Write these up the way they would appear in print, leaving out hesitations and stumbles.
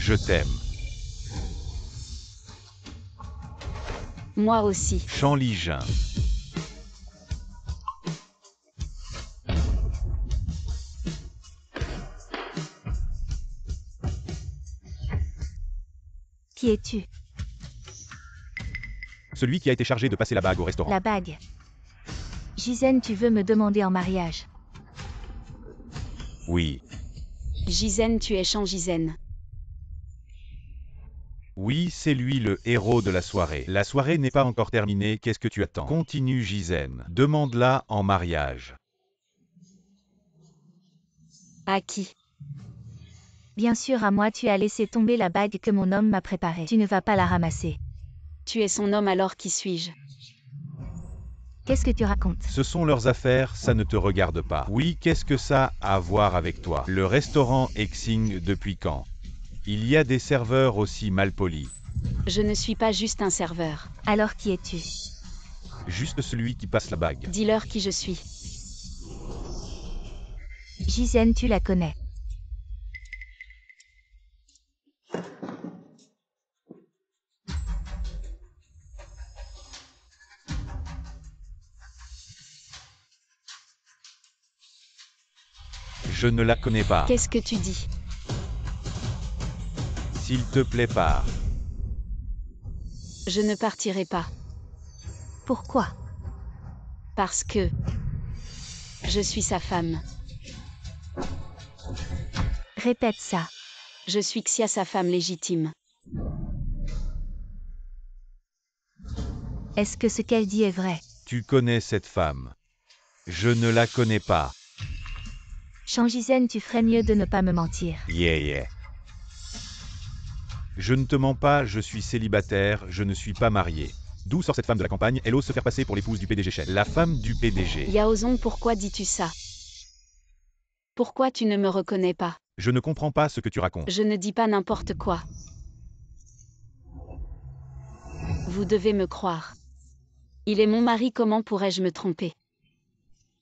Je t'aime. Moi aussi. Chanligin. Qui es-tu? Celui qui a été chargé de passer la bague au restaurant. La bague. Gisène, tu veux me demander en mariage? Oui. Gisène, tu es Chanligin. Oui, c'est lui le héros de la soirée. La soirée n'est pas encore terminée, qu'est-ce que tu attends? Continue Gisène. Demande-la en mariage. À qui? Bien sûr, à moi, tu as laissé tomber la bague que mon homme m'a préparée. Tu ne vas pas la ramasser. Tu es son homme, alors qui suis-je? Qu'est-ce que tu racontes? Ce sont leurs affaires, ça ne te regarde pas. Oui, qu'est-ce que ça a à voir avec toi? Le restaurant Exing depuis quand? Il y a des serveurs aussi malpolis. Je ne suis pas juste un serveur. Alors qui es-tu? Juste celui qui passe la bague. Dis-leur qui je suis. Gisène, tu la connais. Je ne la connais pas. Qu'est-ce que tu dis? S'il te plaît, pars. Je ne partirai pas. Pourquoi? Parce que je suis sa femme. Répète ça. Je suis Xia, sa femme légitime. Est-ce que ce qu'elle dit est vrai? Tu connais cette femme. Je ne la connais pas. Chanligin, tu ferais mieux de ne pas me mentir. Yeah. Je ne te mens pas, je suis célibataire, je ne suis pas marié. D'où sort cette femme de la campagne? Elle ose se faire passer pour l'épouse du PDG Shen. La femme du PDG. Yaozong, pourquoi dis-tu ça? Pourquoi tu ne me reconnais pas? Je ne comprends pas ce que tu racontes. Je ne dis pas n'importe quoi. Vous devez me croire. Il est mon mari, comment pourrais-je me tromper?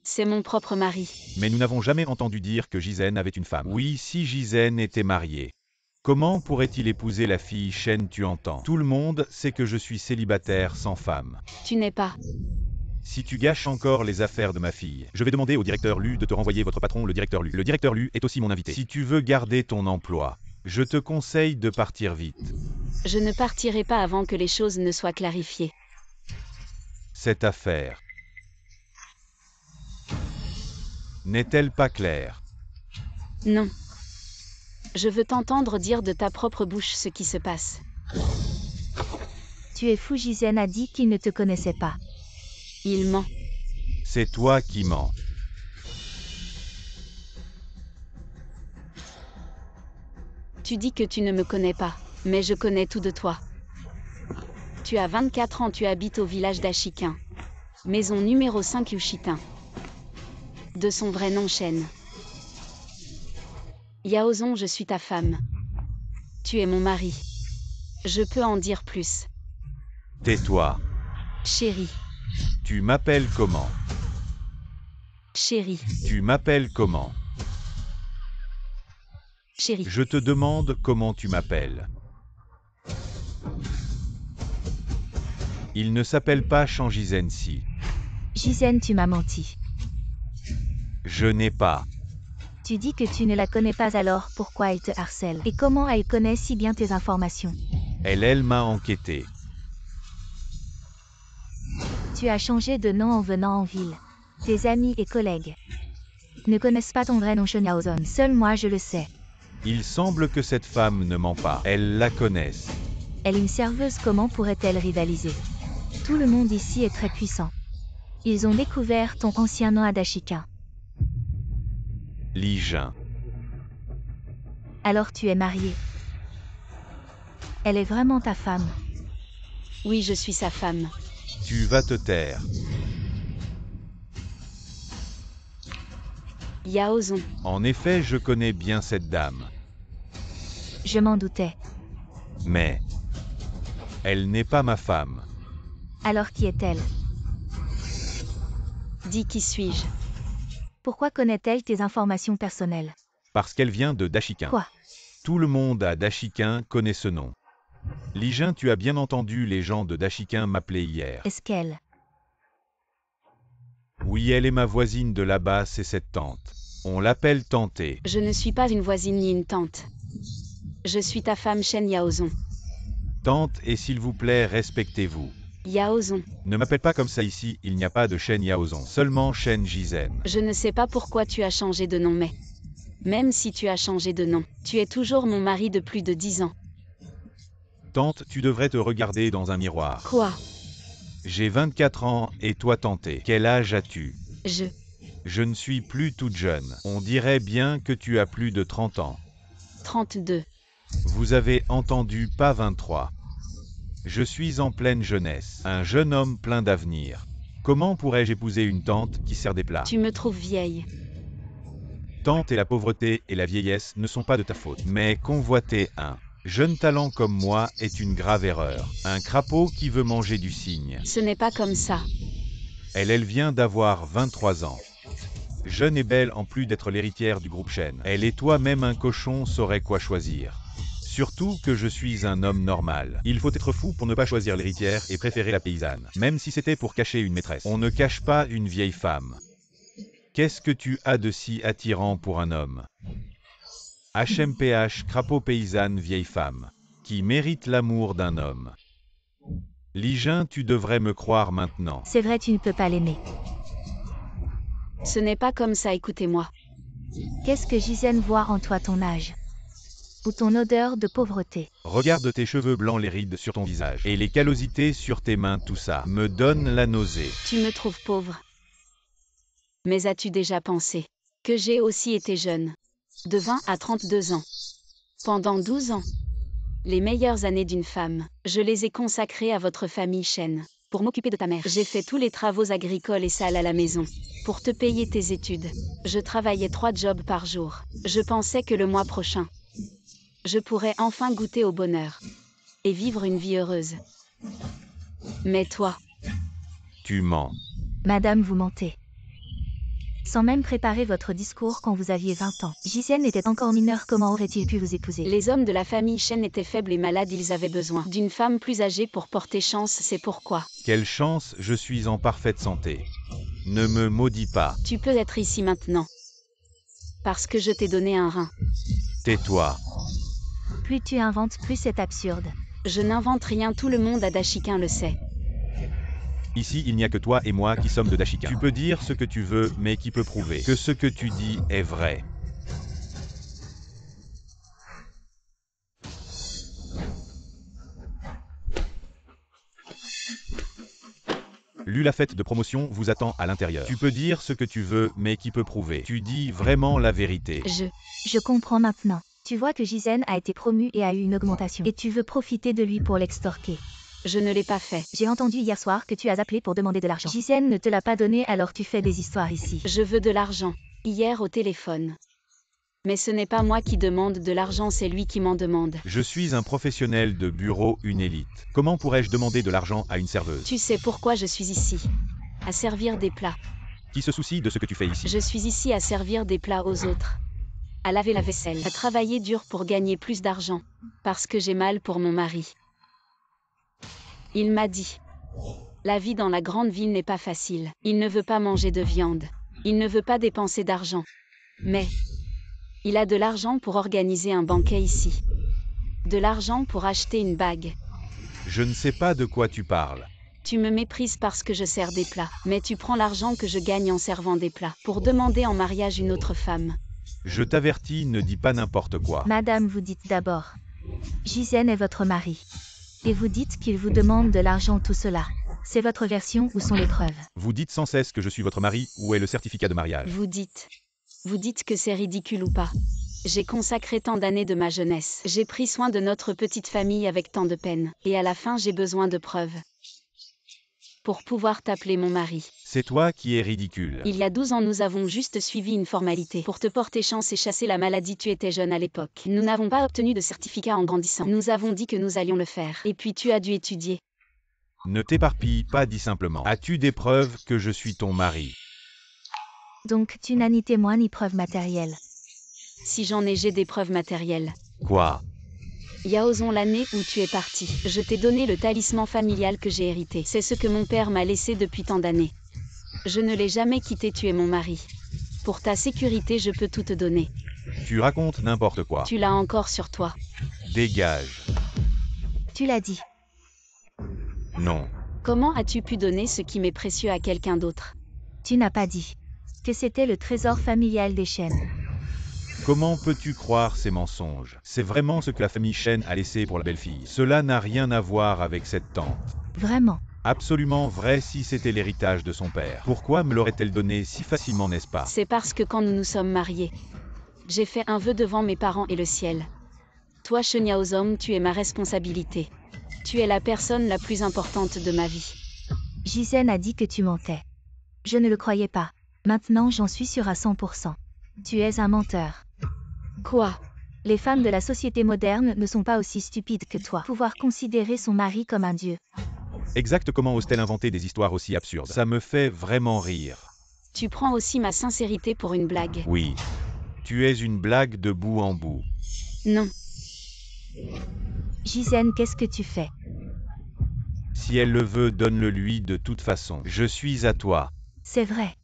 C'est mon propre mari. Mais nous n'avons jamais entendu dire que Gisène avait une femme. Oui, si Gisène était mariée. Comment pourrait-il épouser la fille Shen, tu entends? Tout le monde sait que je suis célibataire sans femme. Tu n'es pas. Si tu gâches encore les affaires de ma fille, je vais demander au directeur Lu de te renvoyer votre patron, le directeur Lu. Le directeur Lu est aussi mon invité. Si tu veux garder ton emploi, je te conseille de partir vite. Je ne partirai pas avant que les choses ne soient clarifiées. Cette affaire n'est-elle pas claire? Non. Je veux t'entendre dire de ta propre bouche ce qui se passe. Tu es fou, Gisène a dit qu'il ne te connaissait pas. Il ment. C'est toi qui mens. Tu dis que tu ne me connais pas, mais je connais tout de toi. Tu as 24 ans, tu habites au village d'Ashikin. Maison numéro 5 Yushitin. De son vrai nom Shen. Yaozong, je suis ta femme. Tu es mon mari. Je peux en dire plus. Tais-toi. Chérie. Tu m'appelles comment? Chérie. Tu m'appelles comment? Chérie. Je te demande comment tu m'appelles. Il ne s'appelle pas Chanligin si. Gisène, tu m'as menti. Je n'ai pas. Tu dis que tu ne la connais pas, alors pourquoi elle te harcèle? Et comment elle connaît si bien tes informations? Elle m'a enquêté. Tu as changé de nom en venant en ville. Tes amis et collègues ne connaissent pas ton vrai nom, Shen Yaozong. Seul moi je le sais. Il semble que cette femme ne ment pas. Elles la connaissent. Elle est une serveuse, comment pourrait-elle rivaliser? Tout le monde ici est très puissant. Ils ont découvert ton ancien nom à Dashika. Ligin. Alors tu es marié. Elle est vraiment ta femme. Oui, je suis sa femme. Tu vas te taire. Yaozong. En effet, je connais bien cette dame. Je m'en doutais. Mais elle n'est pas ma femme. Alors qui est-elle? Dis qui suis-je? Pourquoi connaît-elle tes informations personnelles? Parce qu'elle vient de Dashikin. Quoi? Tout le monde à Dachiquin connaît ce nom. Lijin, tu as bien entendu, les gens de Dachiquin m'appelaient hier. Est-ce qu'elle... Oui, elle est ma voisine de là-bas, c'est cette tante. On l'appelle Tanté. Je ne suis pas une voisine ni une tante. Je suis ta femme Shen Yaozong. Tante, et s'il vous plaît, respectez-vous. Yaozong. Ne m'appelle pas comme ça ici, il n'y a pas de Shen Yaozong, seulement Shen Jizen. Je ne sais pas pourquoi tu as changé de nom, mais... Même si tu as changé de nom, tu es toujours mon mari de plus de 10 ans. Tante, tu devrais te regarder dans un miroir. Quoi? J'ai 24 ans, et toi Tanté, quel âge as-tu? Je ne suis plus toute jeune. On dirait bien que tu as plus de 30 ans. 32. Vous avez entendu, pas 23. Je suis en pleine jeunesse, un jeune homme plein d'avenir. Comment pourrais-je épouser une tante qui sert des plats? Tu me trouves vieille. Tante, et la pauvreté et la vieillesse ne sont pas de ta faute. Mais convoiter un jeune talent comme moi est une grave erreur. Un crapaud qui veut manger du cygne. Ce n'est pas comme ça. Elle vient d'avoir 23 ans. Jeune et belle en plus d'être l'héritière du groupe Shen. Elle et toi-même un cochon saurait quoi choisir. Surtout que je suis un homme normal. Il faut être fou pour ne pas choisir l'héritière et préférer la paysanne. Même si c'était pour cacher une maîtresse. On ne cache pas une vieille femme. Qu'est-ce que tu as de si attirant pour un homme? HMPH, crapaud paysanne, vieille femme. Qui mérite l'amour d'un homme. Lijin, tu devrais me croire maintenant. C'est vrai, tu ne peux pas l'aimer. Ce n'est pas comme ça, écoutez-moi. Qu'est-ce que Jizen voit en toi, ton âge? Ou ton odeur de pauvreté? Regarde tes cheveux blancs, les rides sur ton visage. Et les callosités sur tes mains, tout ça me donne la nausée. Tu me trouves pauvre. Mais as-tu déjà pensé que j'ai aussi été jeune? De 20 à 32 ans. Pendant 12 ans. Les meilleures années d'une femme, je les ai consacrées à votre famille Shen. Pour m'occuper de ta mère, j'ai fait tous les travaux agricoles et sales à la maison. Pour te payer tes études, je travaillais 3 jobs par jour. Je pensais que le mois prochain, je pourrais enfin goûter au bonheur. Et vivre une vie heureuse. Mais toi... Tu mens. Madame, vous mentez. Sans même préparer votre discours quand vous aviez 20 ans. Jizen était encore mineur, comment aurait-il pu vous épouser? Les hommes de la famille Shen étaient faibles et malades, ils avaient besoin d'une femme plus âgée pour porter chance, c'est pourquoi. Quelle chance, je suis en parfaite santé. Ne me maudis pas. Tu peux être ici maintenant. Parce que je t'ai donné un rein. Tais-toi. Plus tu inventes, plus c'est absurde. Je n'invente rien, tout le monde à Dachiquin le sait. Ici, il n'y a que toi et moi qui sommes de Dachiquin. Tu peux dire ce que tu veux, mais qui peut prouver que ce que tu dis est vrai? La fête de promotion vous attend à l'intérieur. Tu peux dire ce que tu veux, mais qui peut prouver? Tu dis vraiment la vérité. Je comprends maintenant. Tu vois que Jizen a été promu et a eu une augmentation. Et tu veux profiter de lui pour l'extorquer. Je ne l'ai pas fait. J'ai entendu hier soir que tu as appelé pour demander de l'argent. Jizen ne te l'a pas donné, alors tu fais des histoires ici. Je veux de l'argent. Hier au téléphone. Mais ce n'est pas moi qui demande de l'argent, c'est lui qui m'en demande. Je suis un professionnel de bureau, une élite. Comment pourrais-je demander de l'argent à une serveuse? Tu sais pourquoi je suis ici? À servir des plats. Qui se soucie de ce que tu fais ici? Je suis ici à servir des plats aux autres. À laver la vaisselle. À travailler dur pour gagner plus d'argent. Parce que j'ai mal pour mon mari. Il m'a dit. La vie dans la grande ville n'est pas facile. Il ne veut pas manger de viande. Il ne veut pas dépenser d'argent. Mais... il a de l'argent pour organiser un banquet ici. De l'argent pour acheter une bague. Je ne sais pas de quoi tu parles. Tu me méprises parce que je sers des plats. Mais tu prends l'argent que je gagne en servant des plats pour demander en mariage une autre femme. Je t'avertis, ne dis pas n'importe quoi. Madame, vous dites d'abord. Jizen est votre mari. Et vous dites qu'il vous demande de l'argent, tout cela. C'est votre version, où sont les preuves? Vous dites sans cesse que je suis votre mari, où est le certificat de mariage? Vous dites que c'est ridicule ou pas. J'ai consacré tant d'années de ma jeunesse. J'ai pris soin de notre petite famille avec tant de peine. Et à la fin, j'ai besoin de preuves. Pour pouvoir t'appeler mon mari. C'est toi qui es ridicule. Il y a 12 ans, nous avons juste suivi une formalité. Pour te porter chance et chasser la maladie, tu étais jeune à l'époque. Nous n'avons pas obtenu de certificat en grandissant. Nous avons dit que nous allions le faire. Et puis tu as dû étudier. Ne t'éparpille pas, dis simplement. As-tu des preuves que je suis ton mari? Donc tu n'as ni témoin ni preuve matérielle. Si j'en ai, j'ai des preuves matérielles. Quoi? Yaozon, l'année où tu es parti, je t'ai donné le talisman familial que j'ai hérité. C'est ce que mon père m'a laissé depuis tant d'années. Je ne l'ai jamais quitté, tu es mon mari. Pour ta sécurité, je peux tout te donner. Tu racontes n'importe quoi. Tu l'as encore sur toi. Dégage. Tu l'as dit. Non. Comment as-tu pu donner ce qui m'est précieux à quelqu'un d'autre? Tu n'as pas dit que c'était le trésor familial des Shen. Comment peux-tu croire ces mensonges? C'est vraiment ce que la famille Shen a laissé pour la belle-fille. Cela n'a rien à voir avec cette tante. Vraiment. Absolument vrai si c'était l'héritage de son père. Pourquoi me l'aurait-elle donné si facilement, n'est-ce pas? C'est parce que quand nous nous sommes mariés, j'ai fait un vœu devant mes parents et le ciel. Toi, Shen Yaozom, tu es ma responsabilité. Tu es la personne la plus importante de ma vie. Jizen a dit que tu mentais. Je ne le croyais pas. Maintenant, j'en suis sûre à 100%. Tu es un menteur. Quoi? Les femmes de la société moderne ne sont pas aussi stupides que toi. Pouvoir considérer son mari comme un dieu. Exact, comment ose-t-elle inventer des histoires aussi absurdes? Ça me fait vraiment rire. Tu prends aussi ma sincérité pour une blague. Oui. Tu es une blague de bout en bout. Non. Jizen, qu'est-ce que tu fais? Si elle le veut, donne-le lui de toute façon. Je suis à toi. C'est vrai.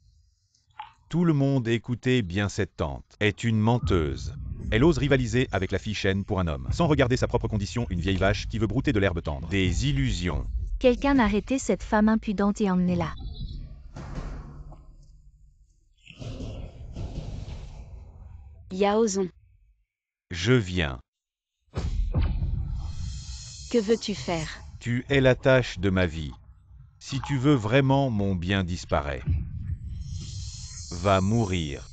Tout le monde, écoutez bien, cette tante est une menteuse. Elle ose rivaliser avec la fille Shen pour un homme, sans regarder sa propre condition, une vieille vache qui veut brouter de l'herbe tendre. Des illusions. Quelqu'un arrêtez cette femme impudente et emmenez-la. Yaozon, Je viens. que veux-tu faire? Tu es la tâche de ma vie. Si tu veux vraiment, mon bien disparaît. Va mourir.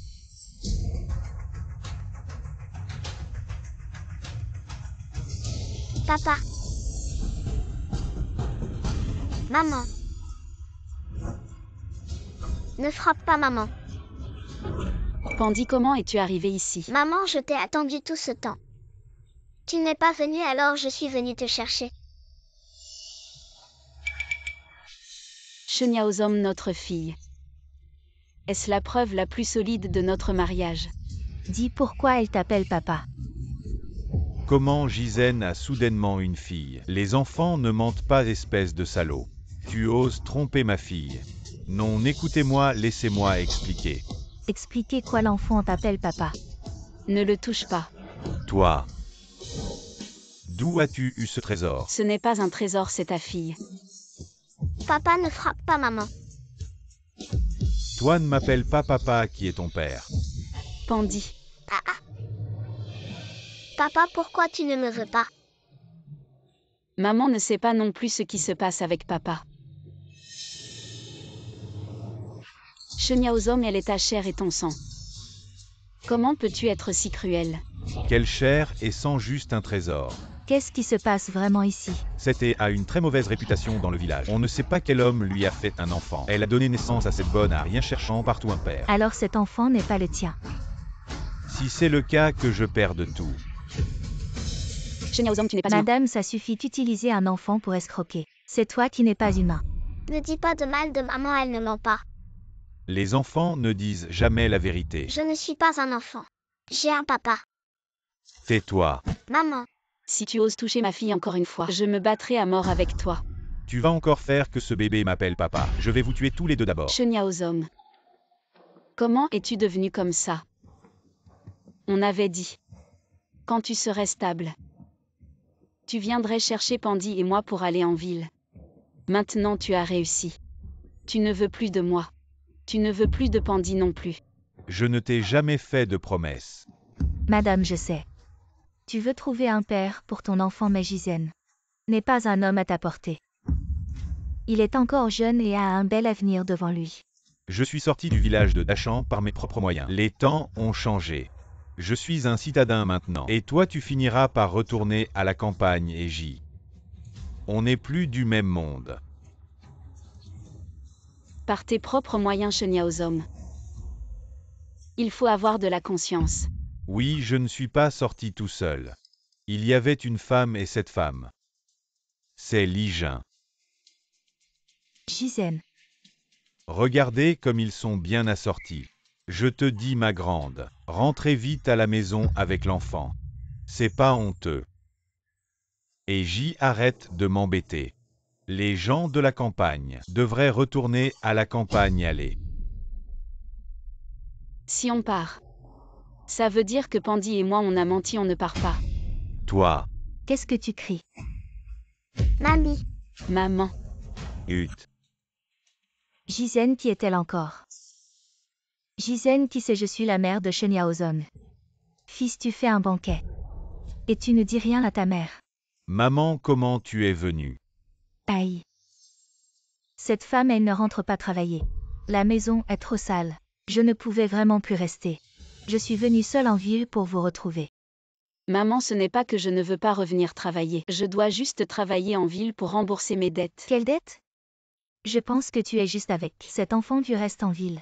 Papa. Maman. Ne frappe pas maman. Pandi, comment es-tu arrivé ici? Maman, je t'ai attendu tout ce temps. Tu n'es pas venue, alors je suis venue te chercher. Shen Yaozom, notre fille. Est-ce la preuve la plus solide de notre mariage? Dis pourquoi elle t'appelle papa. Comment Jizen a soudainement une fille? Les enfants ne mentent pas, espèce de salaud. Tu oses tromper ma fille? Non, écoutez-moi, laissez-moi expliquer. Expliquez quoi, l'enfant t'appelle papa. Ne le touche pas. Toi. D'où as-tu eu ce trésor? Ce n'est pas un trésor, c'est ta fille. Papa, ne frappe pas maman. Toi, ne m'appelle pas papa, qui est ton père. Pandi, Papa, pourquoi tu ne me veux pas? maman ne sait pas non plus ce qui se passe avec papa. Shen Yaozom, elle est ta chair et ton sang. Comment peux-tu être si cruel? Quelle chair et sans juste un trésor. Qu'est-ce qui se passe vraiment ici? C'était a une très mauvaise réputation dans le village. On ne sait pas quel homme lui a fait un enfant. Elle a donné naissance à cette bonne à rien cherchant partout un père. Alors cet enfant n'est pas le tien. Si c'est le cas, que je perde tout. Shen Yaozom, tu n'es pas humain. Madame, ça suffit d'utiliser un enfant pour escroquer. C'est toi qui n'es pas humain. Ne dis pas de mal de maman, elle ne ment pas. Les enfants ne disent jamais la vérité. Je ne suis pas un enfant. J'ai un papa. Tais-toi. Maman. Si tu oses toucher ma fille encore une fois, je me battrai à mort avec toi. Tu vas encore faire que ce bébé m'appelle papa. Je vais vous tuer tous les deux d'abord. Shen Yaozom. Comment es-tu devenu comme ça? On avait dit. Quand tu serais stable, tu viendrais chercher Pandi et moi pour aller en ville. Maintenant tu as réussi. Tu ne veux plus de moi. Tu ne veux plus de Pandi non plus. Je ne t'ai jamais fait de promesse. Madame, je sais. Tu veux trouver un père pour ton enfant, mais Jizen n'est pas un homme à ta portée. Il est encore jeune et a un bel avenir devant lui. Je suis sorti du village de Dachan par mes propres moyens. Les temps ont changé. Je suis un citadin maintenant. Et toi, tu finiras par retourner à la campagne et J. On n'est plus du même monde. Par tes propres moyens, Shen Yaozom. Il faut avoir de la conscience. Oui, je ne suis pas sorti tout seul. Il y avait une femme et cette femme. C'est Li Jin. Jizen. Regardez comme ils sont bien assortis. Je te dis, ma grande, rentrez vite à la maison avec l'enfant. C'est pas honteux. Et arrête de m'embêter. Les gens de la campagne devraient retourner à la campagne aller. Si on part. Ça veut dire que Pandy et moi on a menti, on ne part pas. Toi, Qu'est-ce que tu cries? Mamie, Maman. Hut. Jizen, qui est-elle encore? Jizen, qui sait, je suis la mère de Shenyaozong. Fils, tu fais un banquet. Et tu ne dis rien à ta mère. Maman, comment tu es venue? Aïe. Cette femme, elle ne rentre pas travailler. La maison est trop sale. Je ne pouvais vraiment plus rester. Je suis venue seule en ville pour vous retrouver. Maman, ce n'est pas que je ne veux pas revenir travailler. Je dois juste travailler en ville pour rembourser mes dettes. Quelle dette? Je pense que tu es juste avec cet enfant, tu restes en ville.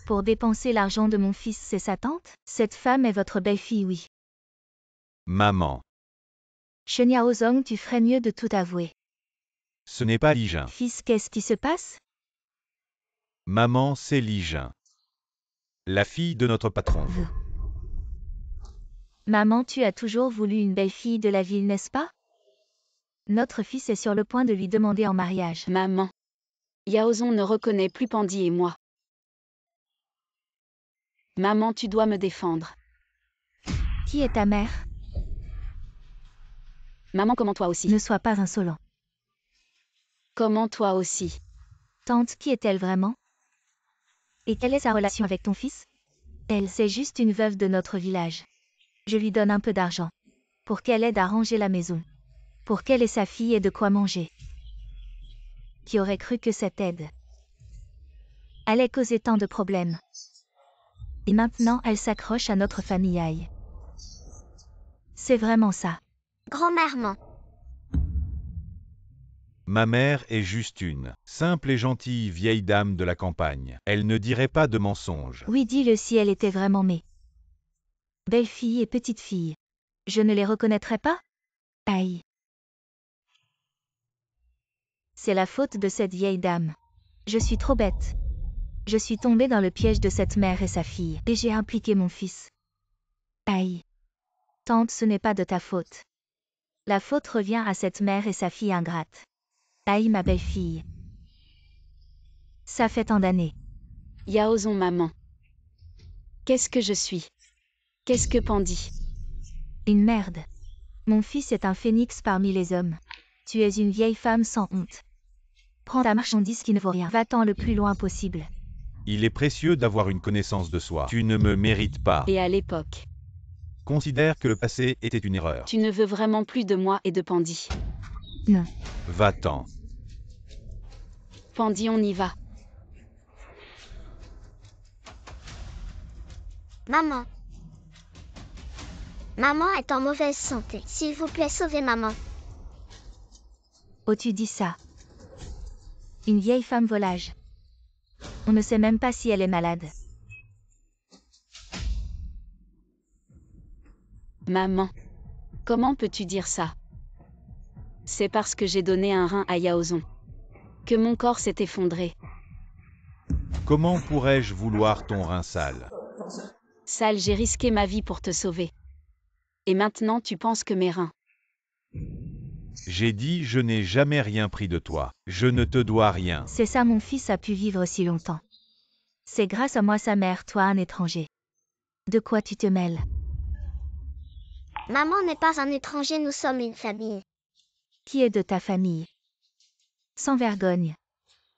Pour dépenser l'argent de mon fils, c'est sa tante? Cette femme est votre belle-fille, oui. Maman, Shenyaozong, tu ferais mieux de tout avouer. ce n'est pas Lijin. Fils, qu'est-ce qui se passe? Maman, c'est Lijin. La fille de notre patron. Maman, tu as toujours voulu une belle-fille de la ville, n'est-ce pas? Notre fils est sur le point de lui demander en mariage. Maman. Yaozong ne reconnaît plus Pandy et moi. Maman, tu dois me défendre. Qui est ta mère? Maman, comment toi aussi? Ne sois pas insolent. Comment toi aussi? Tante, qui est-elle vraiment? Et quelle est sa relation avec ton fils? Elle, c'est juste une veuve de notre village. Je lui donne un peu d'argent. Pour qu'elle aide à ranger la maison. Pour qu'elle et sa fille aient de quoi manger. Qui aurait cru que cette aide allait causer tant de problèmes? Et maintenant, elle s'accroche à notre famille. Aïe. C'est vraiment ça. grand-mère ment. Ma mère est juste une simple et gentille vieille dame de la campagne. Elle ne dirait pas de mensonges. Oui, dis-le si elle était vraiment mes belle-fille et petite-fille. Je ne les reconnaîtrais pas? Aïe. C'est la faute de cette vieille dame. Je suis trop bête. Je suis tombée dans le piège de cette mère et sa fille, et j'ai impliqué mon fils. Aïe. Tante, ce n'est pas de ta faute. La faute revient à cette mère et sa fille ingrate. Aïe, ma belle-fille. Ça fait tant d'années. Yaozong, maman. Qu'est-ce que je suis? Qu'est-ce que Pandy? Une merde. Mon fils est un phénix parmi les hommes. Tu es une vieille femme sans honte. Prends ta marchandise qui ne vaut rien. Va-t'en le plus loin possible. Il est précieux d'avoir une connaissance de soi. Tu ne me mérites pas. Et à l'époque, Considère que le passé était une erreur. tu ne veux vraiment plus de moi et de Pandy. Non. Va-t'en. Pandy, on y va. Maman. Maman est en mauvaise santé. S'il vous plaît, sauvez maman. Oh, tu dis ça. Une vieille femme volage. On ne sait même pas si elle est malade. Maman. Comment peux-tu dire ça? C'est parce que j'ai donné un rein à Yaozong que mon corps s'est effondré. Comment pourrais-je vouloir ton rein sale? Sale, j'ai risqué ma vie pour te sauver. Et maintenant tu penses que mes reins. J'ai dit je n'ai jamais rien pris de toi. Je ne te dois rien. C'est ça, mon fils a pu vivre si longtemps. C'est grâce à moi, sa mère, toi un étranger. De quoi tu te mêles? Maman n'est pas un étranger, nous sommes une famille. Qui est de ta famille? Sans vergogne.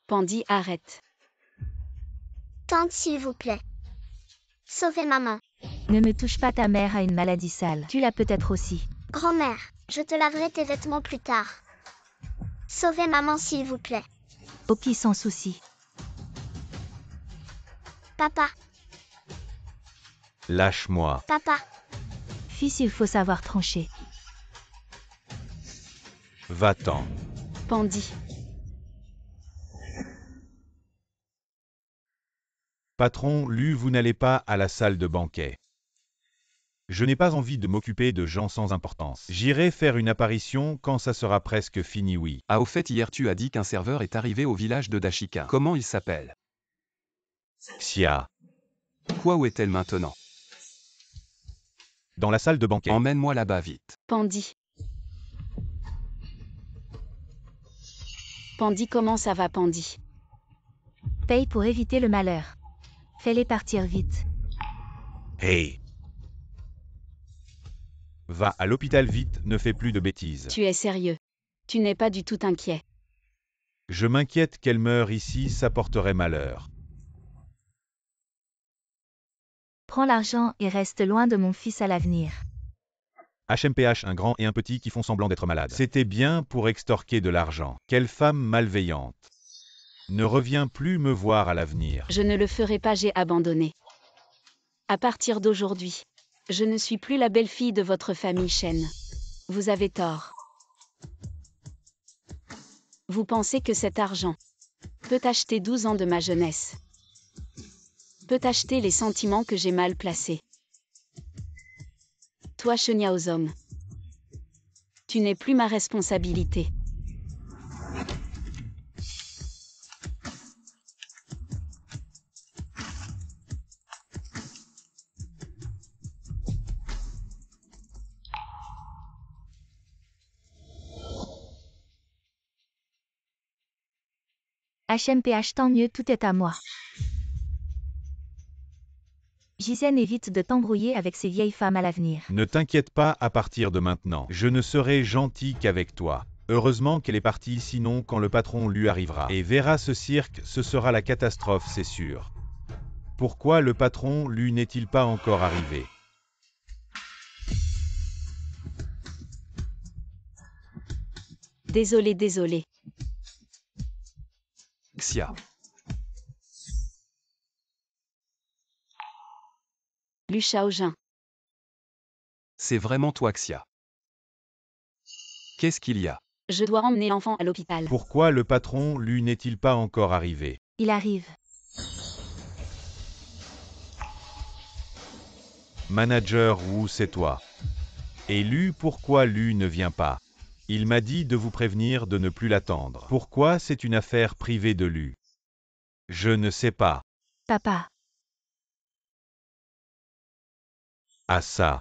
Pandy, arrête. Tante, s'il vous plaît. Sauvez maman. Ne me touche pas, ta mère a une maladie sale. Tu l'as peut-être aussi. Grand-mère, je te laverai tes vêtements plus tard. Sauvez maman, s'il vous plaît. Ok, sans souci. Papa, Lâche-moi. papa. Fils, il faut savoir trancher. Va-t'en. Pandy. Patron, vous n'allez pas à la salle de banquet. Je n'ai pas envie de m'occuper de gens sans importance. J'irai faire une apparition quand ça sera presque fini, oui. Ah, au fait, hier tu as dit qu'un serveur est arrivé au village de Dashika. Comment il s'appelle? Xia. Quoi, où est-elle maintenant? Dans la salle de banquet. Emmène-moi là-bas vite. Pandy. Pandy, comment ça va, Pandy? Paye pour éviter le malheur. Fais-les partir vite. Hey! Va à l'hôpital vite, ne fais plus de bêtises. Tu es sérieux? Tu n'es pas du tout inquiet. Je m'inquiète qu'elle meure ici, ça porterait malheur. Prends l'argent et reste loin de mon fils à l'avenir. HMPH, un grand et un petit qui font semblant d'être malades. C'était bien pour extorquer de l'argent. Quelle femme malveillante. Ne reviens plus me voir à l'avenir. Je ne le ferai pas, j'ai abandonné. À partir d'aujourd'hui, je ne suis plus la belle-fille de votre famille Chen. Vous avez tort. Vous pensez que cet argent peut acheter 12 ans de ma jeunesse, peut acheter les sentiments que j'ai mal placés. Toi, Sheniaozom, tu n'es plus ma responsabilité. HMPH, tant mieux, tout est à moi. Gisèle, évite de t'embrouiller avec ces vieilles femmes à l'avenir. Ne t'inquiète pas à partir de maintenant. Je ne serai gentil qu'avec toi. Heureusement qu'elle est partie, sinon quand le patron lui arrivera et verra ce cirque, ce sera la catastrophe, c'est sûr. Pourquoi le patron lui n'est-il pas encore arrivé? Désolé, désolé. Xia. Lu Shaojin. C'est vraiment toi, Xia. Qu'est-ce qu'il y a? Je dois emmener l'enfant à l'hôpital. Pourquoi le patron lui n'est-il pas encore arrivé? Il arrive. Manager Wu, c'est toi. Et Lu, pourquoi Lu ne vient pas? Il m'a dit de vous prévenir de ne plus l'attendre. Pourquoi c'est une affaire privée de Lu? Je ne sais pas. Papa. Ah ça.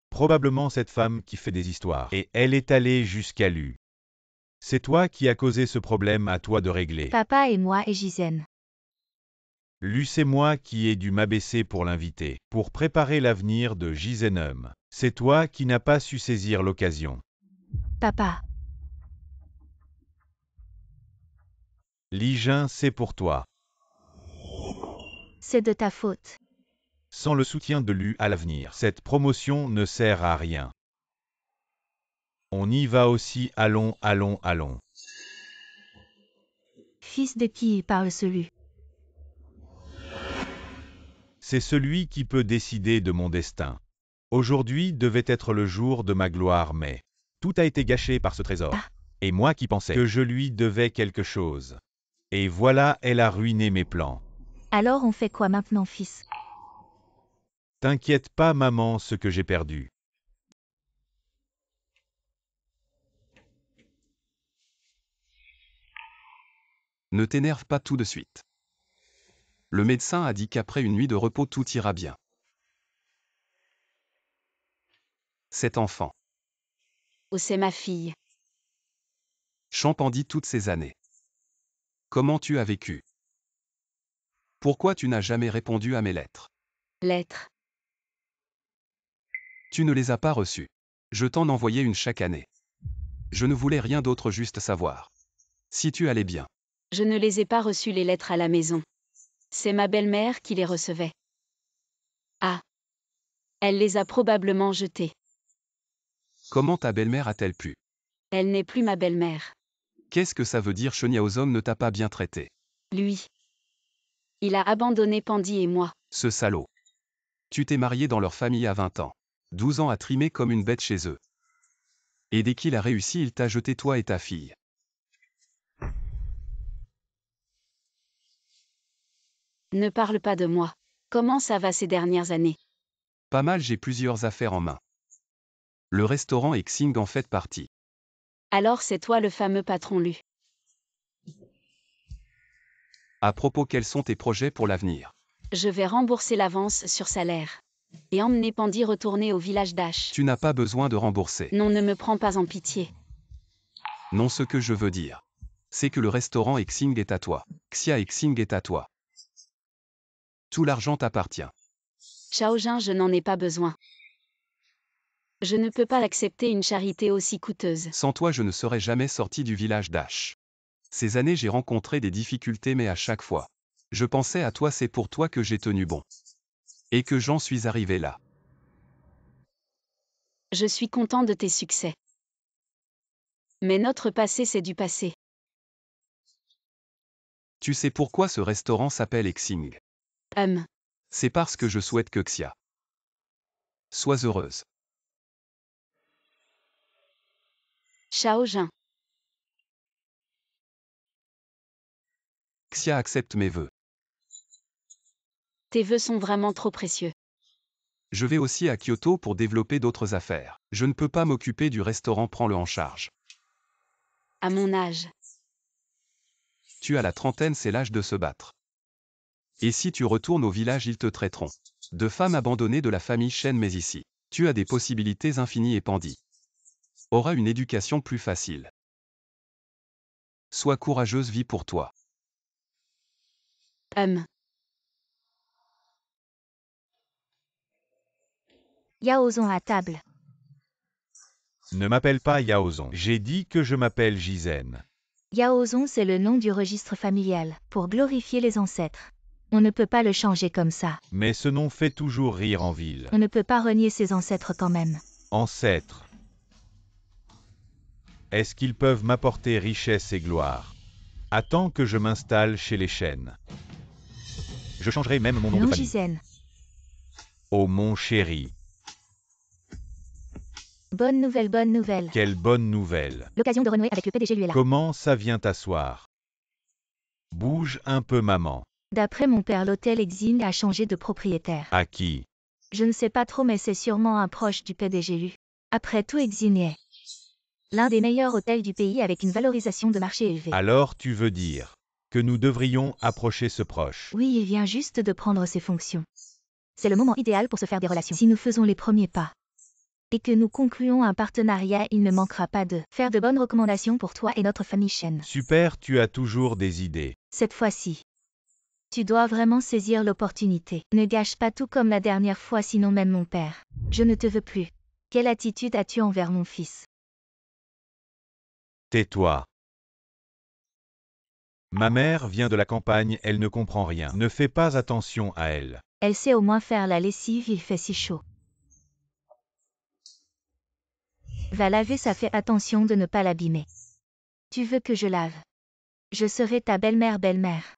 Probablement cette femme qui fait des histoires. Et elle est allée jusqu'à Lu. C'est toi qui as causé ce problème, à toi de régler. Papa et moi et Gisèle. Lu, c'est moi qui ai dû m'abaisser pour l'inviter, pour préparer l'avenir de Gisenem. C'est toi qui n'as pas su saisir l'occasion. Papa. Li-Jin, c'est pour toi. C'est de ta faute. Sans le soutien de Lu à l'avenir, cette promotion ne sert à rien. On y va aussi, allons, allons, allons. Fils de qui parle celui? C'est celui qui peut décider de mon destin. Aujourd'hui devait être le jour de ma gloire, mais tout a été gâché par ce trésor. Ah. Et moi qui pensais que je lui devais quelque chose. Et voilà, elle a ruiné mes plans. Alors on fait quoi maintenant, fils? T'inquiète pas, maman, ce que j'ai perdu. Ne t'énerve pas tout de suite. Le médecin a dit qu'après une nuit de repos tout ira bien. Cet enfant. Oh, c'est ma fille. Champandi toutes ces années. Comment tu as vécu? Pourquoi tu n'as jamais répondu à mes lettres? Lettres. Tu ne les as pas reçues. Je t'en envoyais une chaque année. Je ne voulais rien d'autre, juste savoir si tu allais bien. Je ne les ai pas reçues, les lettres, à la maison. C'est ma belle-mère qui les recevait. Ah. Elle les a probablement jetées. Comment ta belle-mère a-t-elle pu? Elle n'est plus ma belle-mère. Qu'est-ce que ça veut dire? Sheniaozom ne t'a pas bien traité. Lui. Il a abandonné Pandy et moi. Ce salaud. Tu t'es marié dans leur famille à 20 ans. 12 ans à trimer comme une bête chez eux. Et dès qu'il a réussi, il t'a jeté toi et ta fille. Ne parle pas de moi. Comment ça va ces dernières années? Pas mal, j'ai plusieurs affaires en main. Le restaurant et Xing en fait partie. Alors c'est toi le fameux patron Lu. À propos, quels sont tes projets pour l'avenir? Je vais rembourser l'avance sur salaire. Et emmener Pandy retourner au village d'Ash. Tu n'as pas besoin de rembourser. Non, ne me prends pas en pitié. Non, ce que je veux dire, c'est que le restaurant Xing est à toi. Xia Xing est à toi. Tout l'argent t'appartient. Shaojin, je n'en ai pas besoin. Je ne peux pas accepter une charité aussi coûteuse. Sans toi, je ne serais jamais sorti du village d'Ash. Ces années, j'ai rencontré des difficultés, mais à chaque fois, je pensais à toi, c'est pour toi que j'ai tenu bon. Et que j'en suis arrivé là. Je suis content de tes succès. Mais notre passé, c'est du passé. Tu sais pourquoi ce restaurant s'appelle Xing? C'est parce que je souhaite que Xia sois heureuse. Shaojin. Xia accepte mes vœux. Tes vœux sont vraiment trop précieux. Je vais aussi à Kyoto pour développer d'autres affaires. Je ne peux pas m'occuper du restaurant, prends-le en charge. À mon âge. Tu as la trentaine, c'est l'âge de se battre. Et si tu retournes au village, ils te traiteront de femme abandonnée de la famille Shen, mais ici, tu as des possibilités infinies et Pandy aura une éducation plus facile. Sois courageuse, vis pour toi. Yaozong à table. Ne m'appelle pas Yaozong. J'ai dit que je m'appelle Jizen. Yaozong, c'est le nom du registre familial, pour glorifier les ancêtres. On ne peut pas le changer comme ça. Mais ce nom fait toujours rire en ville. On ne peut pas renier ses ancêtres quand même. Ancêtres. Est-ce qu'ils peuvent m'apporter richesse et gloire? Attends que je m'installe chez les Shen. Je changerai même mon nom de Non, famille. Jizen. Oh mon chéri. Bonne nouvelle, bonne nouvelle. Quelle bonne nouvelle. L'occasion de renouer avec le PDG lui est là. Comment ça vient t'asseoir? Bouge un peu maman. D'après mon père, l'hôtel Xing a changé de propriétaire. À qui? Je ne sais pas trop, mais c'est sûrement un proche du PDG lui. Après tout, Xing est l'un des meilleurs hôtels du pays avec une valorisation de marché élevée. Alors tu veux dire que nous devrions approcher ce proche? Oui, il vient juste de prendre ses fonctions. C'est le moment idéal pour se faire des relations. Si nous faisons les premiers pas et que nous concluons un partenariat, il ne manquera pas de faire de bonnes recommandations pour toi et notre famille Shen. Super, tu as toujours des idées. Cette fois-ci, tu dois vraiment saisir l'opportunité. Ne gâche pas tout comme la dernière fois, sinon même mon père. Je ne te veux plus. Quelle attitude as-tu envers mon fils? Tais-toi. Ma mère vient de la campagne, elle ne comprend rien. Ne fais pas attention à elle. Elle sait au moins faire la lessive, il fait si chaud. Va laver ça, fait attention de ne pas l'abîmer. Tu veux que je lave? Je serai ta belle-mère, belle-mère.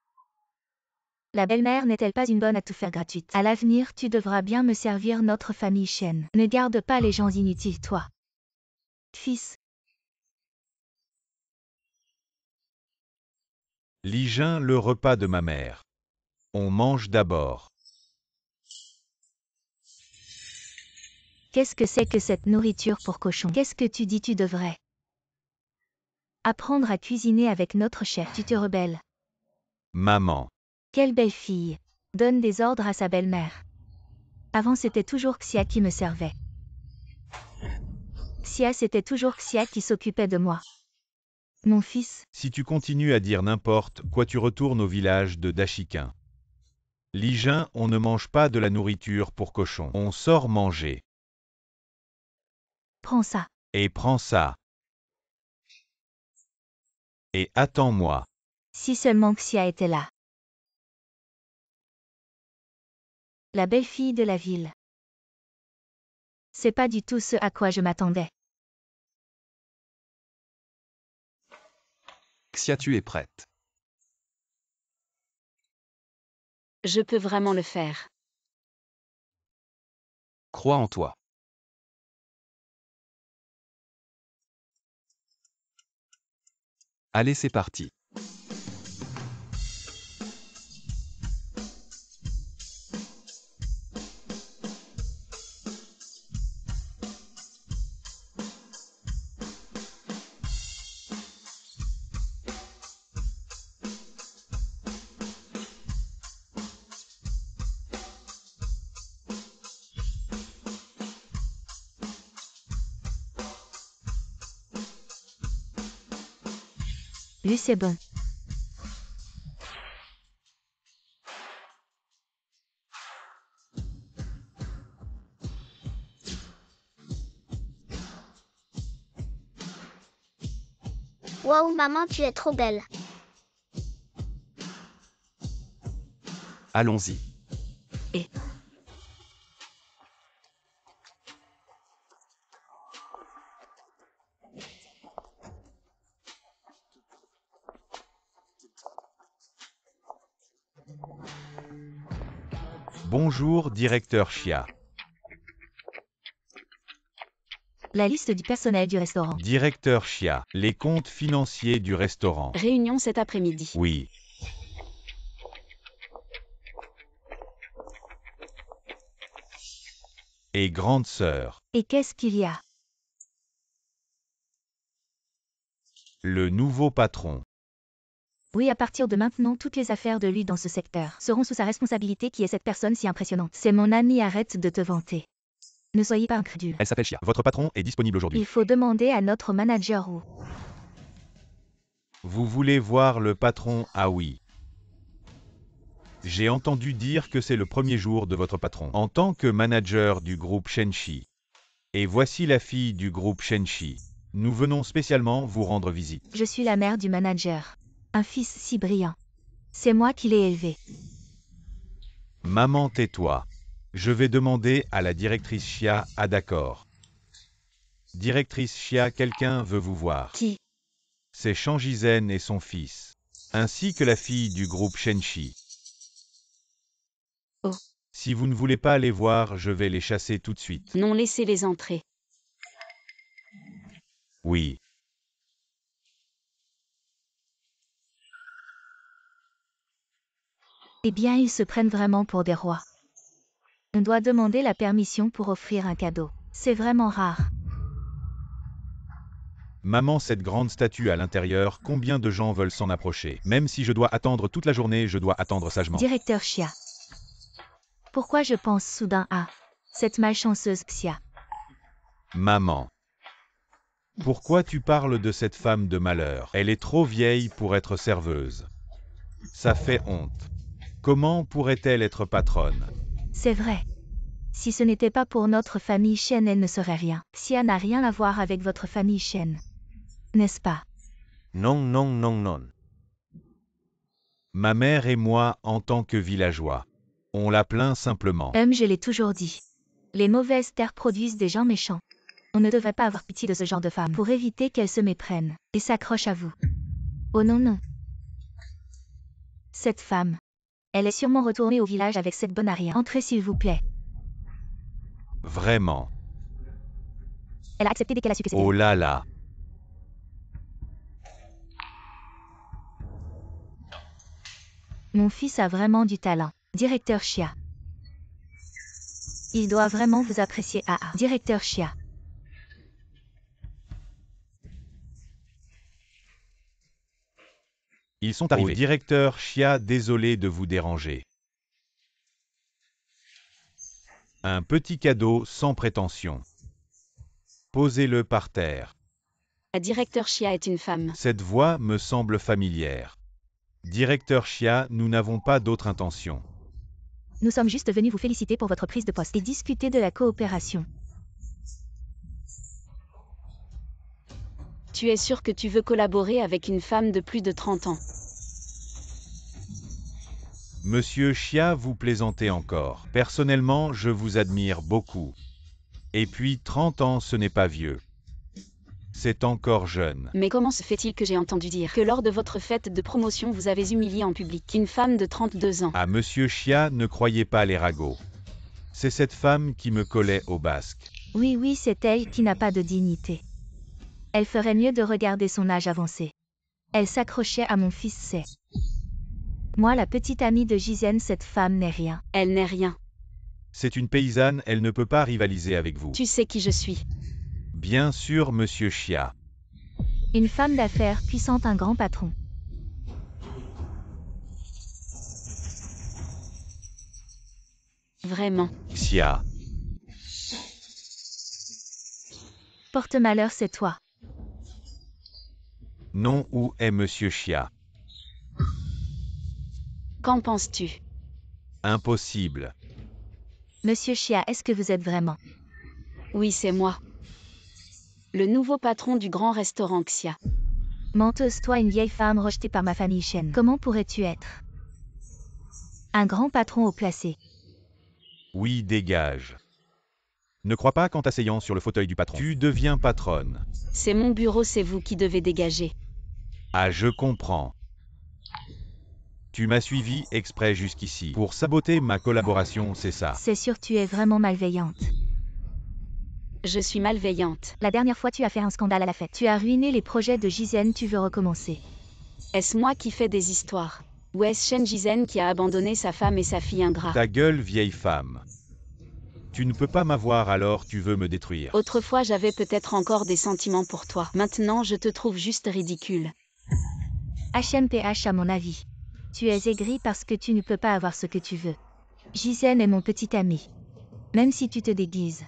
La belle-mère n'est-elle pas une bonne à tout faire gratuite? À l'avenir, tu devras bien me servir notre famille Shen. Ne garde pas les gens inutiles, toi. Fils. Lijin, le repas de ma mère. On mange d'abord. Qu'est-ce que c'est que cette nourriture pour cochon? Qu'est-ce que tu dis? Tu devrais apprendre à cuisiner avec notre chef. Tu te rebelles. Maman. Quelle belle fille. Donne des ordres à sa belle-mère. Avant, c'était toujours Xia qui me servait. Xia, c'était toujours Xia qui s'occupait de moi. Mon fils. Si tu continues à dire n'importe quoi, tu retournes au village de Dashikin. Lijin, on ne mange pas de la nourriture pour cochon. On sort manger. Prends ça. Et prends ça. Et attends-moi. Si seulement Xia était là. La belle-fille de la ville. C'est pas du tout ce à quoi je m'attendais. Xia, tu es prête. Je peux vraiment le faire. Crois en toi. Allez, c'est parti. Lui, c'est bon. Waouh, maman, tu es trop belle. Allons-y. Et Bonjour, directeur Chia. la liste du personnel du restaurant. Directeur Chia, les comptes financiers du restaurant. Réunion cet après-midi. Oui. Et grande sœur, Et qu'est-ce qu'il y a? le nouveau patron. Oui, à partir de maintenant, toutes les affaires de lui dans ce secteur seront sous sa responsabilité. Qui est cette personne si impressionnante? C'est mon ami, arrête de te vanter. Ne soyez pas incrédule. Elle s'appelle Chia. Votre patron est disponible aujourd'hui. Il faut demander à notre manager où. Vous voulez voir le patron? Ah oui. J'ai entendu dire que c'est le premier jour de votre patron en tant que manager du groupe Shenchi. Et voici la fille du groupe Shenchi. Nous venons spécialement vous rendre visite. Je suis la mère du manager. Un fils si brillant. C'est moi qui l'ai élevé. Maman, tais-toi. Je vais demander à la directrice Chia. Ah d'accord. Directrice Chia, quelqu'un veut vous voir. Qui? C'est Shangizen et son fils, ainsi que la fille du groupe Shenchi. Oh. Si vous ne voulez pas les voir, je vais les chasser tout de suite. Non, laissez-les entrer. Oui. Eh bien, ils se prennent vraiment pour des rois. On doit demander la permission pour offrir un cadeau. C'est vraiment rare. Maman, cette grande statue à l'intérieur, combien de gens veulent s'en approcher? Même si je dois attendre toute la journée, je dois attendre sagement. Directeur Chia. Pourquoi je pense soudain à cette malchanceuse Xia? Maman. Pourquoi tu parles de cette femme de malheur? Elle est trop vieille pour être serveuse. Ça fait honte. Comment pourrait-elle être patronne? C'est vrai. Si ce n'était pas pour notre famille Shen, elle ne serait rien. Xia n'a rien à voir avec votre famille Shen. N'est-ce pas? Non, non, non, non. Ma mère et moi, en tant que villageois, on la plaint simplement. Je l'ai toujours dit. Les mauvaises terres produisent des gens méchants. On ne devrait pas avoir pitié de ce genre de femme pour éviter qu'elles se méprennent et s'accrochent à vous. Oh non, non. Cette femme. Elle est sûrement retournée au village avec cette bonne aria. Entrez s'il vous plaît. Vraiment. Elle a accepté dès qu'elle a su que c'était Oh elle. là là. Mon fils a vraiment du talent. Directeur Chia. Il doit vraiment vous apprécier. Directeur Chia. Ils sont arrivés. Oui. Directeur Chia, désolé de vous déranger. Un petit cadeau sans prétention. Posez-le par terre. La directeur Chia est une femme. Cette voix me semble familière. Directeur Chia, nous n'avons pas d'autre intention. Nous sommes juste venus vous féliciter pour votre prise de poste et discuter de la coopération. Tu es sûr que tu veux collaborer avec une femme de plus de 30 ans? Monsieur Chia, vous plaisantez encore. Personnellement, je vous admire beaucoup. Et puis, 30 ans, ce n'est pas vieux. C'est encore jeune. Mais comment se fait-il que j'ai entendu dire que lors de votre fête de promotion vous avez humilié en public une femme de 32 ans? À Monsieur Chia, ne croyez pas les ragots. C'est cette femme qui me collait au basque. Oui, oui, c'est elle qui n'a pas de dignité. Elle ferait mieux de regarder son âge avancé. Elle s'accrochait à mon fils, c'est. Moi, la petite amie de Gizen, cette femme n'est rien. Elle n'est rien. C'est une paysanne, elle ne peut pas rivaliser avec vous. Tu sais qui je suis. Bien sûr, Monsieur Chia. Une femme d'affaires puissante, un grand patron. Vraiment. Xia. Porte-malheur, c'est toi. Non, où est Monsieur Chia? Qu'en penses-tu? Impossible. Monsieur Chia, est-ce que vous êtes vraiment? Oui, c'est moi. Le nouveau patron du grand restaurant Xia. Menteuse, toi, une vieille femme rejetée par ma famille Shen. Comment pourrais-tu être un grand patron haut placé? Oui, dégage. Ne crois pas qu'en t'asseyant sur le fauteuil du patron, tu deviens patronne. C'est mon bureau, c'est vous qui devez dégager. Ah, je comprends. Tu m'as suivi exprès jusqu'ici pour saboter ma collaboration, c'est ça? C'est sûr, tu es vraiment malveillante. Je suis malveillante. La dernière fois, tu as fait un scandale à la fête. Tu as ruiné les projets de Jizen, tu veux recommencer. Est-ce moi qui fais des histoires? Ou est-ce Shen Jizen qui a abandonné sa femme et sa fille ingrat? Ta gueule, vieille femme. Tu ne peux pas m'avoir, alors tu veux me détruire. Autrefois, j'avais peut-être encore des sentiments pour toi. Maintenant, je te trouve juste ridicule. HMPH à mon avis. Tu es aigri parce que tu ne peux pas avoir ce que tu veux. Jizen est mon petit ami. Même si tu te déguises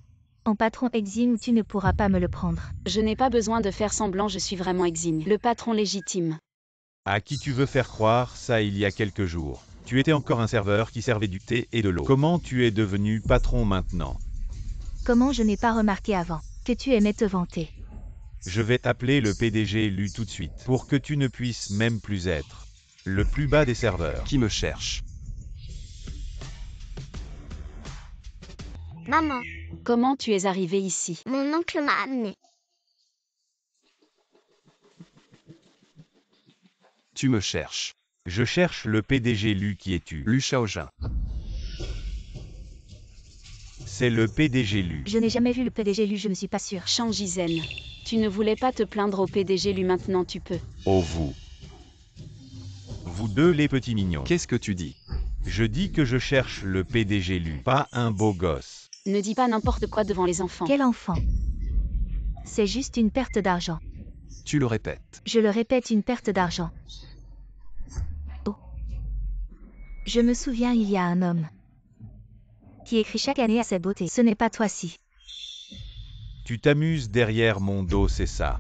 en patron exime, tu ne pourras pas me le prendre. Je n'ai pas besoin de faire semblant, je suis vraiment exime. Le patron légitime. À qui tu veux faire croire ça il y a quelques jours? Tu étais encore un serveur qui servait du thé et de l'eau. Comment tu es devenu patron maintenant? Comment je n'ai pas remarqué avant que tu aimais te vanter? Je vais appeler le PDG Lu tout de suite, pour que tu ne puisses même plus être le plus bas des serveurs. Qui me cherche? Maman, Comment tu es arrivé ici? mon oncle m'a amené. Tu me cherches. Je cherche le PDG Lu, qui es-tu? Lu Shaojin. C'est le PDG Lu. Je n'ai jamais vu le PDG lui, je ne suis pas sûre. Shen Jizen. Tu ne voulais pas te plaindre au PDG, lui maintenant tu peux. Oh vous. Vous deux les petits mignons. Qu'est-ce que tu dis? Je dis que je cherche le PDG Lu, pas un beau gosse. Ne dis pas n'importe quoi devant les enfants. Quel enfant? C'est juste une perte d'argent. Tu le répètes. Je le répète, une perte d'argent. Oh. Je me souviens, il y a un homme qui écrit chaque année à cette beauté. Ce n'est pas toi-ci. Tu t'amuses derrière mon dos, c'est ça?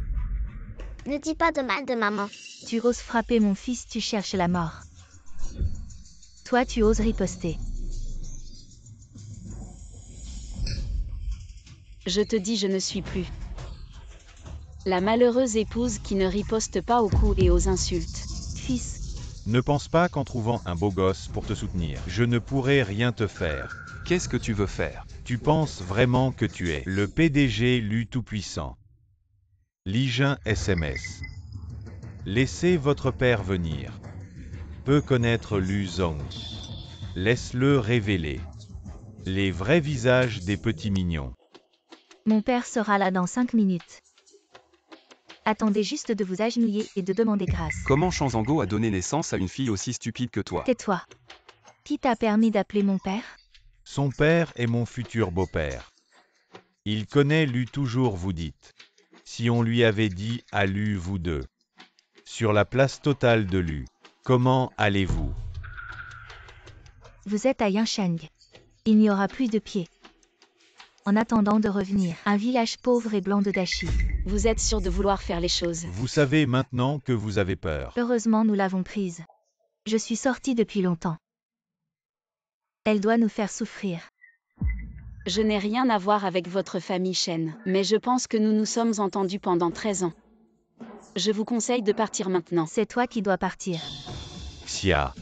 Ne dis pas de mal de maman. Tu oses frapper mon fils, tu cherches la mort. Toi, tu oses riposter. Je te dis, je ne suis plus la malheureuse épouse qui ne riposte pas aux coups et aux insultes. Fils, Ne pense pas qu'en trouvant un beau gosse pour te soutenir, je ne pourrai rien te faire. Qu'est-ce que tu veux faire? Tu penses vraiment que tu es le PDG Lu Tout-Puissant? Lijin SMS. Laissez votre père venir. Peut connaître Lu Zong. Laisse-le révéler les vrais visages des petits mignons. mon père sera là dans 5 minutes. Attendez juste de vous agenouiller et de demander grâce. Comment Shanzango a donné naissance à une fille aussi stupide que toi? Tais-toi. Qui t'a permis d'appeler mon père? Son père est mon futur beau-père. Il connaît Lu, toujours vous dites. Si on lui avait dit à Lu, vous deux, sur la place totale de Lu, comment allez-vous? Vous êtes à Yansheng. Il n'y aura plus de pieds. En attendant de revenir, un village pauvre et blanc de Dashi. Vous êtes sûr de vouloir faire les choses? Vous savez maintenant que vous avez peur. Heureusement, nous l'avons prise. Je suis sortie depuis longtemps. Elle doit nous faire souffrir. Je n'ai rien à voir avec votre famille Shen, mais je pense que nous nous sommes entendus pendant 13 ans. Je vous conseille de partir maintenant. C'est toi qui dois partir. Xia.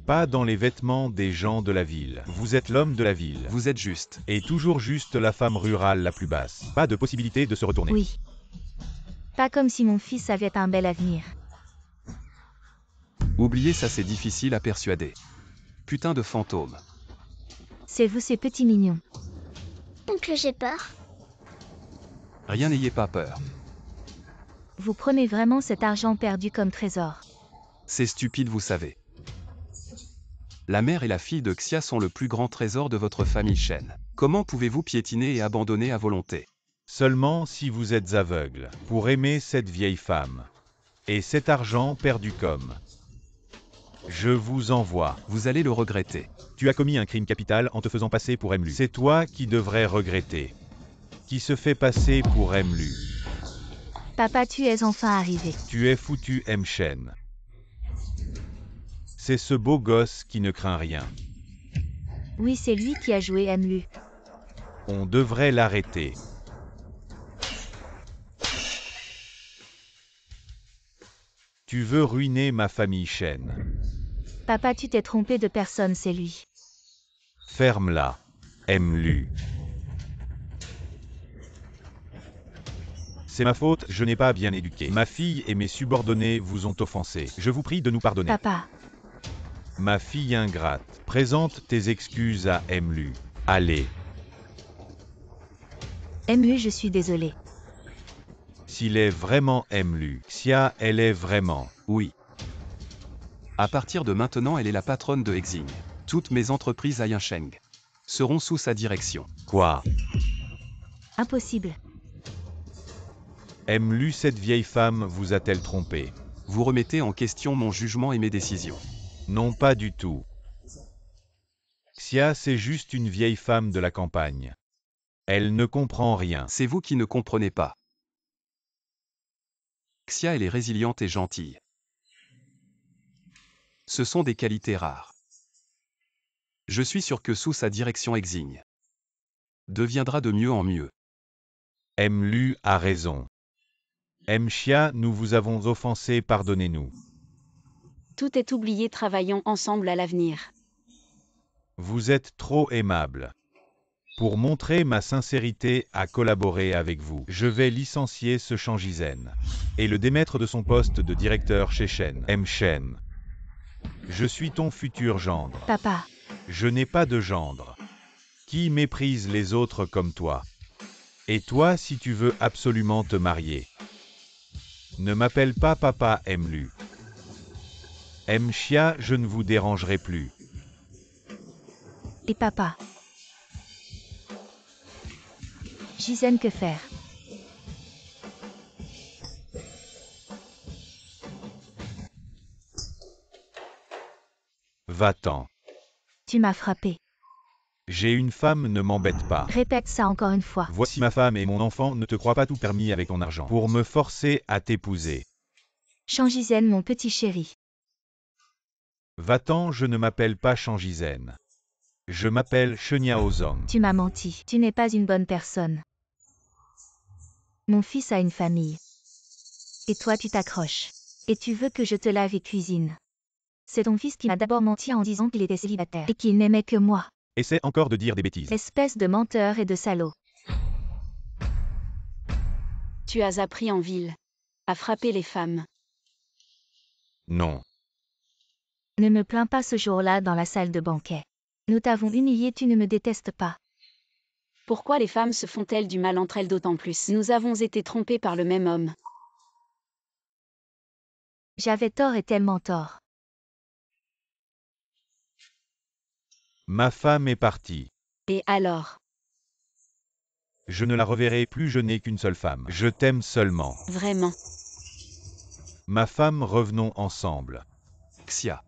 Pas dans les vêtements des gens de la ville. Vous êtes l'homme de la ville. Vous êtes juste. Et toujours juste la femme rurale la plus basse. Pas de possibilité de se retourner. Oui. Pas comme si mon fils avait un bel avenir. Oubliez ça, c'est difficile à persuader. Putain de fantôme. C'est vous ces petits mignons. Oncle, j'ai peur. Rien, n'ayez pas peur. Vous prenez vraiment cet argent perdu comme trésor. C'est stupide, vous savez. La mère et la fille de Xia sont le plus grand trésor de votre famille Shen. Comment pouvez-vous piétiner et abandonner à volonté? Seulement si vous êtes aveugle pour aimer cette vieille femme. Et cet argent perdu comme. Je vous envoie. Vous allez le regretter. Tu as commis un crime capital en te faisant passer pour Emlu. C'est toi qui devrais regretter. Qui se fait passer pour Emlu. Papa, tu es enfin arrivé. Tu es foutu, M. Shen. C'est ce beau gosse qui ne craint rien. Oui, c'est lui qui a joué Mlu. On devrait l'arrêter. Tu veux ruiner ma famille, Shen. Papa, tu t'es trompé de personne, c'est lui. Ferme-la. Mlu. C'est ma faute, je n'ai pas bien éduqué. Ma fille et mes subordonnés vous ont offensé. Je vous prie de nous pardonner. Papa, Ma fille ingrate, présente tes excuses à Mlu. Allez, Mlu, je suis désolé. s'il est vraiment Mlu, Xia, elle est vraiment. Oui. À partir de maintenant, elle est la patronne de Exing. Toutes mes entreprises à Yincheng seront sous sa direction. Quoi? Impossible. Mlu, cette vieille femme vous a-t-elle trompé? Vous remettez en question mon jugement et mes décisions. Non, pas du tout. Xia, c'est juste une vieille femme de la campagne. Elle ne comprend rien. C'est vous qui ne comprenez pas. Xia, elle est résiliente et gentille. Ce sont des qualités rares. Je suis sûr que sous sa direction Exing deviendra de mieux en mieux. Mlu a raison. Xia, nous vous avons offensé, pardonnez-nous. Tout est oublié, travaillons ensemble à l'avenir. Vous êtes trop aimable. Pour montrer ma sincérité à collaborer avec vous, je vais licencier ce Shanghizen et le démettre de son poste de directeur chez Shen. Shen. Je suis ton futur gendre. Papa, Je n'ai pas de gendre. Qui méprise les autres comme toi? Et toi, si tu veux absolument te marier, ne m'appelle pas papa Mlu. Xia, je ne vous dérangerai plus. et papa. Jizen, que faire? Va-t'en. Tu m'as frappé. J'ai une femme, ne m'embête pas. Répète ça encore une fois. Voici ma femme et mon enfant, ne te crois pas tout permis avec ton argent. Pour me forcer à t'épouser. Shanghizen, mon petit chéri. Va-t'en, je ne m'appelle pas Shanghizen. Je m'appelle Sheniaozong. Tu m'as menti. Tu n'es pas une bonne personne. Mon fils a une famille. Et toi, tu t'accroches. Et tu veux que je te lave et cuisine. C'est ton fils qui m'a d'abord menti en disant qu'il était célibataire et qu'il n'aimait que moi. Essaie encore de dire des bêtises. Espèce de menteur et de salaud. Tu as appris en ville à frapper les femmes. Non. Ne me plains pas ce jour-là dans la salle de banquet. Nous t'avons humilié, tu ne me détestes pas. Pourquoi les femmes se font-elles du mal entre elles d'autant plus? Nous avons été trompés par le même homme. J'avais tort et tellement tort. Ma femme est partie. Et alors? Je ne la reverrai plus, je n'ai qu'une seule femme. Je t'aime seulement. Vraiment? Ma femme, revenons ensemble. Xia.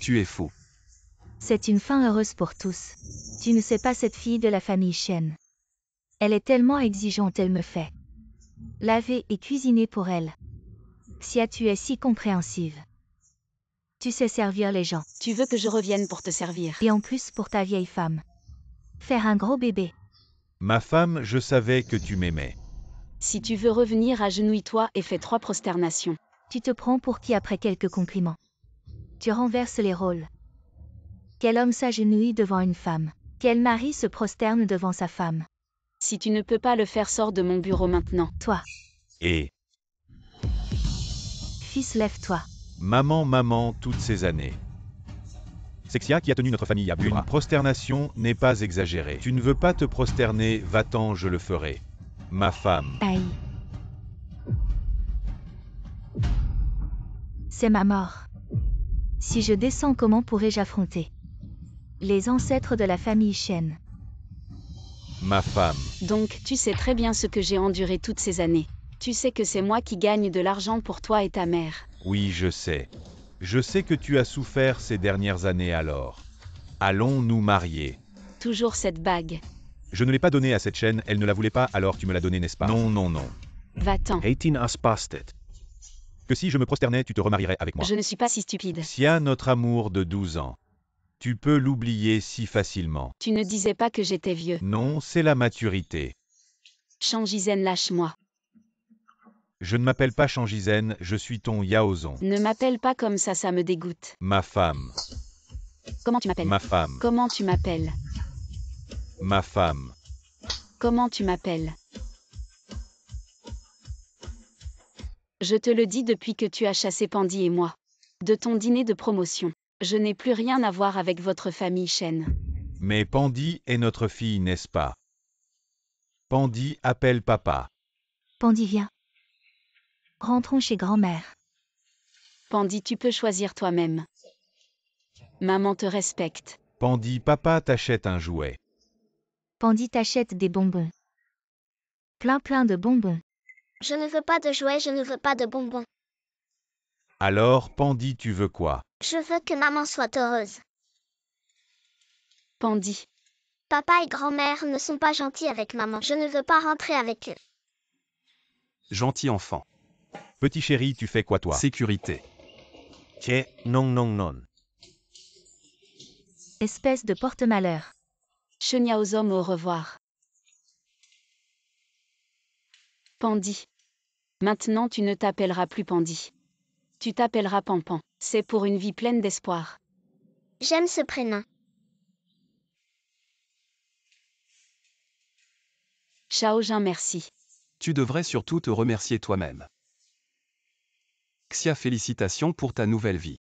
Tu es fou. C'est une fin heureuse pour tous. Tu ne sais pas cette fille de la famille Shen. Elle est tellement exigeante, elle me fait laver et cuisiner pour elle. Xia, tu es si compréhensive. Tu sais servir les gens. Tu veux que je revienne pour te servir? Et en plus pour ta vieille femme. Faire un gros bébé. Ma femme, je savais que tu m'aimais. Si tu veux revenir, agenouille-toi et fais 3 prosternations. Tu te prends pour qui après quelques compliments? Tu renverses les rôles. Quel homme s'agenouille devant une femme? Quel mari se prosterne devant sa femme? Si tu ne peux pas le faire, sors de mon bureau maintenant. Toi, Et fils, lève-toi. maman, toutes ces années. C'est Xia qui a tenu notre famille à bout. Une prosternation n'est pas exagérée. Tu ne veux pas te prosterner, va-t'en, je le ferai. Ma femme. Aïe. C'est ma mort. Si je descends, comment pourrais-je affronter les ancêtres de la famille Shen? Ma femme. Donc, tu sais très bien ce que j'ai enduré toutes ces années. Tu sais que c'est moi qui gagne de l'argent pour toi et ta mère. Oui, je sais. Je sais que tu as souffert ces dernières années alors. Allons nous marier. Toujours cette bague. Je ne l'ai pas donnée à cette chaîne, elle ne la voulait pas, alors tu me l'as donnée, n'est-ce pas? Non, non, non. Va-t'en. Heitin as bastet. Que si je me prosternais, tu te remarierais avec moi. Je ne suis pas si stupide. Sia, notre amour de 12 ans. Tu peux l'oublier si facilement. Tu ne disais pas que j'étais vieux. Non, c'est la maturité. Changizen, lâche-moi. Je ne m'appelle pas Changizen, je suis ton Yaozon. Ne m'appelle pas comme ça me dégoûte. Ma femme. Comment tu m'appelles? Ma femme. Comment tu m'appelles? Ma femme. Comment tu m'appelles? Je te le dis depuis que tu as chassé Pandy et moi. De ton dîner de promotion. Je n'ai plus rien à voir avec votre famille Shen. Mais Pandy est notre fille, n'est-ce pas? Pandy appelle papa. Pandy, viens. Rentrons chez grand-mère. Pandy, tu peux choisir toi-même. Maman te respecte. Pandy, papa t'achète un jouet. Pandy t'achète des bonbons. Plein de bonbons. Je ne veux pas de jouets, je ne veux pas de bonbons. Alors, Pandy, tu veux quoi? Je veux que maman soit heureuse. Pandy. Papa et grand-mère ne sont pas gentils avec maman. Je ne veux pas rentrer avec eux. Gentil enfant. Petit chéri, tu fais quoi toi? Sécurité. Che, non, non, non. Espèce de porte-malheur. Sheniaozom, au revoir. Pandy. Maintenant tu ne t'appelleras plus Pandy. Tu t'appelleras Pampan. C'est pour une vie pleine d'espoir. J'aime ce prénom. Shaojin, merci. Tu devrais surtout te remercier toi-même. Xia, félicitations pour ta nouvelle vie.